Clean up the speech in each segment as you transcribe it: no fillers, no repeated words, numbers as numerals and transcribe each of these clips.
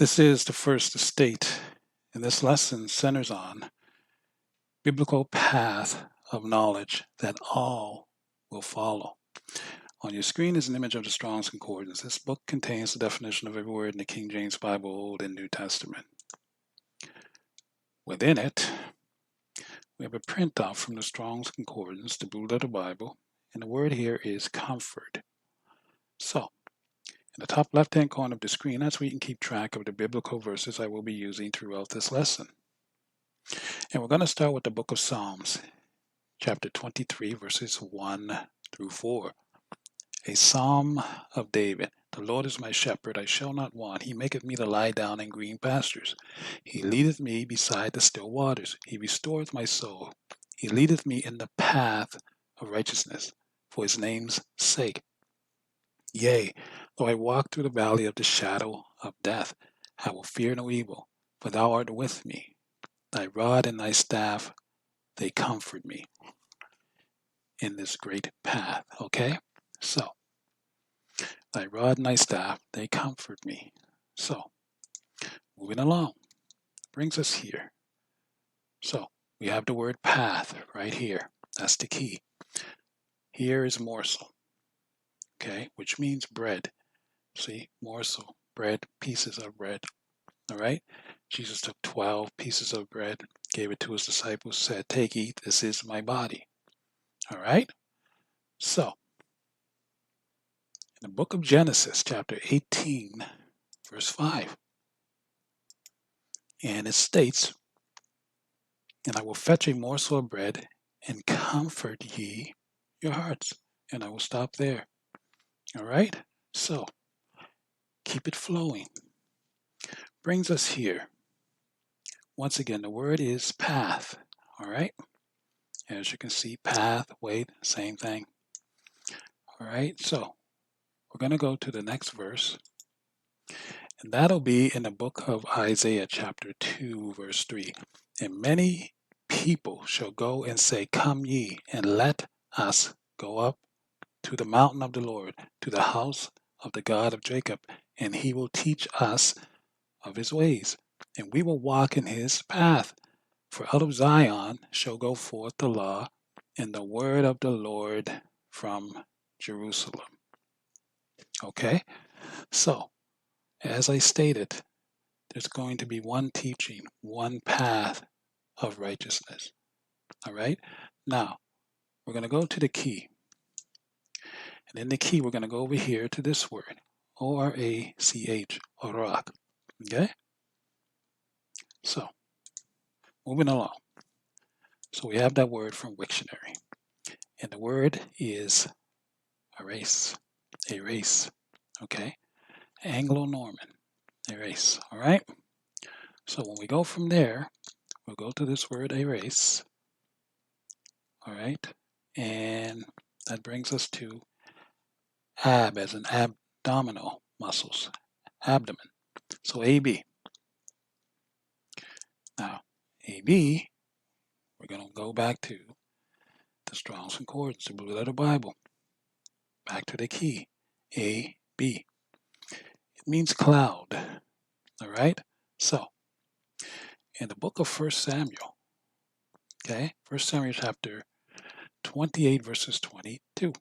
This is the first estate, and this lesson centers on biblical path of knowledge that all will follow. On your screen is an image of the Strong's Concordance. This book contains the definition of every word in the King James Bible, Old and New Testament. Within it, we have a printout from the Strong's Concordance, the Blue Letter Bible, and the word here is comfort. So, in the top left-hand corner of the screen, that's where you can keep track of the biblical verses I will be using throughout this lesson. And we're going to start with the book of Psalms, chapter 23, verses 1 through 4. A psalm of David. The Lord is my shepherd, I shall not want. He maketh me to lie down in green pastures. He leadeth me beside the still waters. He restoreth my soul. He leadeth me in the path of righteousness for his name's sake. Yea, though I walk through the valley of the shadow of death, I will fear no evil, for thou art with me. Thy rod and thy staff, they comfort me in this great path. Okay? So, thy rod and thy staff, they comfort me. So, moving along, brings us here. So, we have the word path right here. That's the key. Here is morsel, okay, which means bread. See, morsel, bread, pieces of bread. All right? Jesus took 12 pieces of bread, gave it to his disciples, said, take, eat, this is my body. All right? So, in the book of Genesis, chapter 18, verse 5, and it states, and I will fetch a morsel of bread and comfort ye your hearts. And I will stop there. All right? So, keep it flowing. Brings us here. Once again, the word is path. All right? As you can see, path, weight, same thing. All right? So, we're going to go to the next verse. And that'll be in the book of Isaiah, chapter 2, verse 3. And many people shall go and say, come ye, and let us go up to the mountain of the Lord, to the house of the God of Jacob, and he will teach us of his ways, and we will walk in his path. For out of Zion shall go forth the law and the word of the Lord from Jerusalem. Okay? So, as I stated, there's going to be one teaching, one path of righteousness. All right? Now, we're going to go to the key. And in the key, we're going to go over here to this word, O-R-A-C-H, Orak. Okay? So, moving along. So we have that word from Wiktionary. And the word is erase. Erase. Okay? Anglo-Norman. Erase. All right? So when we go from there, we'll go to this word erase. All right? And that brings us to ab as in abdominal muscles. Abdomen. So AB. Now, AB, we're going to go back to the Strong's Concordance, the Blue Letter Bible. Back to the key. AB. It means cloud. All right? So, in the book of 1 Samuel, okay, 1 Samuel chapter 28, verses 22.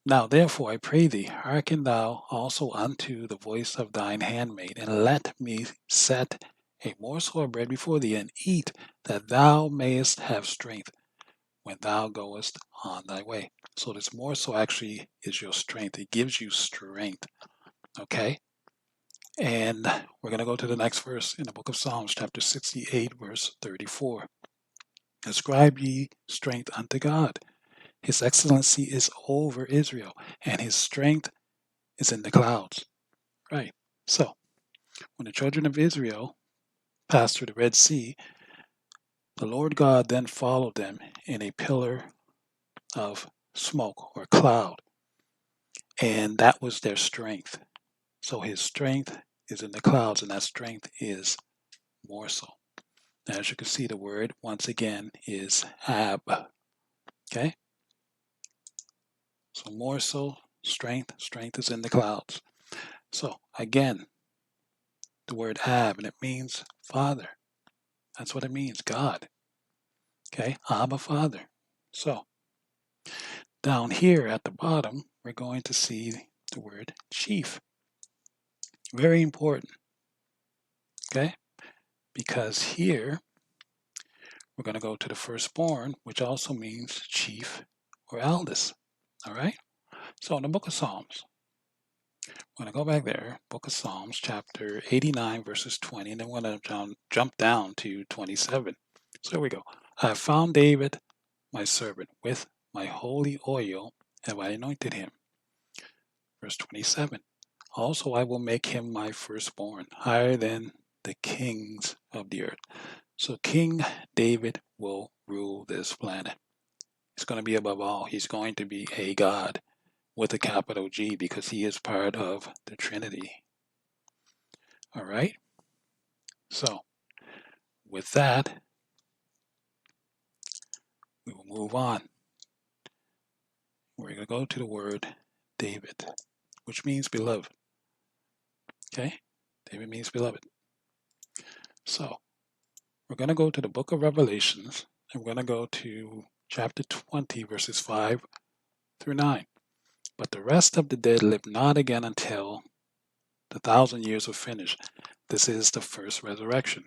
Now, therefore, I pray thee, hearken thou also unto the voice of thine handmaid, and let me set a morsel of bread before thee, and eat, that thou mayest have strength when thou goest on thy way. So this morsel actually is your strength. It gives you strength, okay? And we're going to go to the next verse in the book of Psalms, chapter 68, verse 34. Ascribe ye strength unto God. His excellency is over Israel, and his strength is in the clouds. Right. So, when the children of Israel passed through the Red Sea, the Lord God then followed them in a pillar of smoke or cloud, and that was their strength. So his strength is in the clouds, and that strength is morsel. Now, as you can see, the word once again is ab. Okay? So morsel, strength is in the clouds. So again, the word Ab, and it means Father. That's what it means, God. Okay, Abba, Father. So down here at the bottom, we're going to see the word chief. Very important, okay? Because here we're going to go to the firstborn, which also means chief or eldest. All right? So in the book of Psalms, I'm going to go back there, book of Psalms, chapter 89, verses 20, and then we're going to jump down to 27. So here we go. I have found David, my servant, with my holy oil have I anointed him. Verse 27. Also I will make him my firstborn, higher than the kings of the earth. So King David will rule this planet. He's going to be above all. He's going to be a God with a capital G because he is part of the Trinity. All right? So with that, we will move on. We're going to go to the word David, which means beloved. Okay? David means beloved. So we're going to go to the book of Revelations, and we're going to go to chapter 20, verses 5 through 9. But the rest of the dead live not again until the 1,000 years are finished. This is the first resurrection.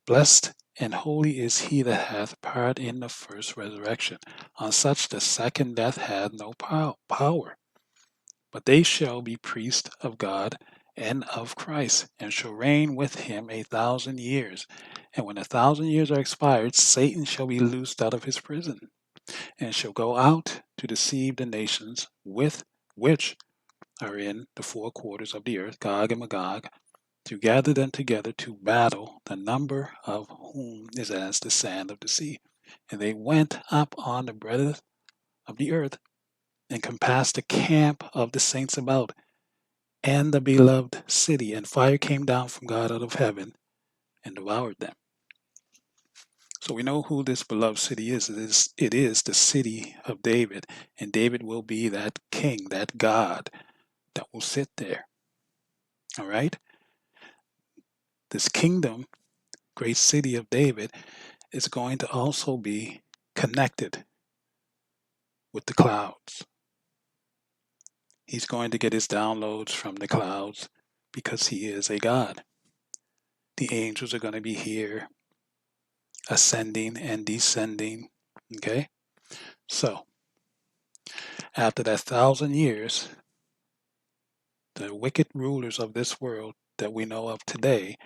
Blessed and holy is he that hath part in the first resurrection. On such the second death hath no power. But they shall be priests of God and of Christ, and shall reign with him 1,000 years. And when 1,000 years are expired, Satan shall be loosed out of his prison, and shall go out to deceive the nations with which are in the four quarters of the earth, Gog and Magog, to gather them together to battle, the number of whom is as the sand of the sea. And they went up on the breadth of the earth, and compassed the camp of the saints about, and the beloved city, and fire came down from God out of heaven and devoured them. So we know who this beloved city is. It is the city of David, and David will be that king, that God that will sit there. All right? This kingdom, great city of David, is going to also be connected with the clouds. He's going to get his downloads from the clouds because he is a God. The angels are going to be here, ascending and descending. Okay? So, after that 1,000 years, the wicked rulers of this world that we know of today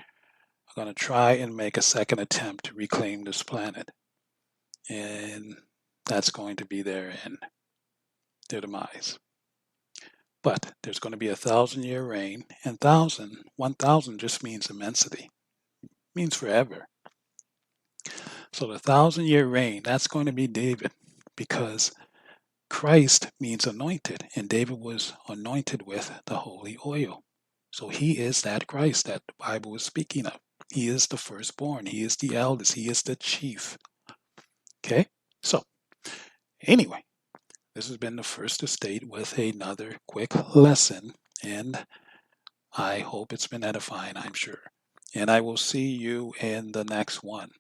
are going to try and make a second attempt to reclaim this planet. And that's going to be their end, their demise. But there's going to be a 1,000-year reign, and 1,000 just means immensity, means forever. So the 1,000-year reign, that's going to be David, because Christ means anointed, and David was anointed with the holy oil. So he is that Christ that the Bible is speaking of. He is the firstborn. He is the eldest. He is the chief. Okay? So, anyway, this has been the First Estate with another quick lesson, and I hope it's been edifying, I'm sure. And I will see you in the next one.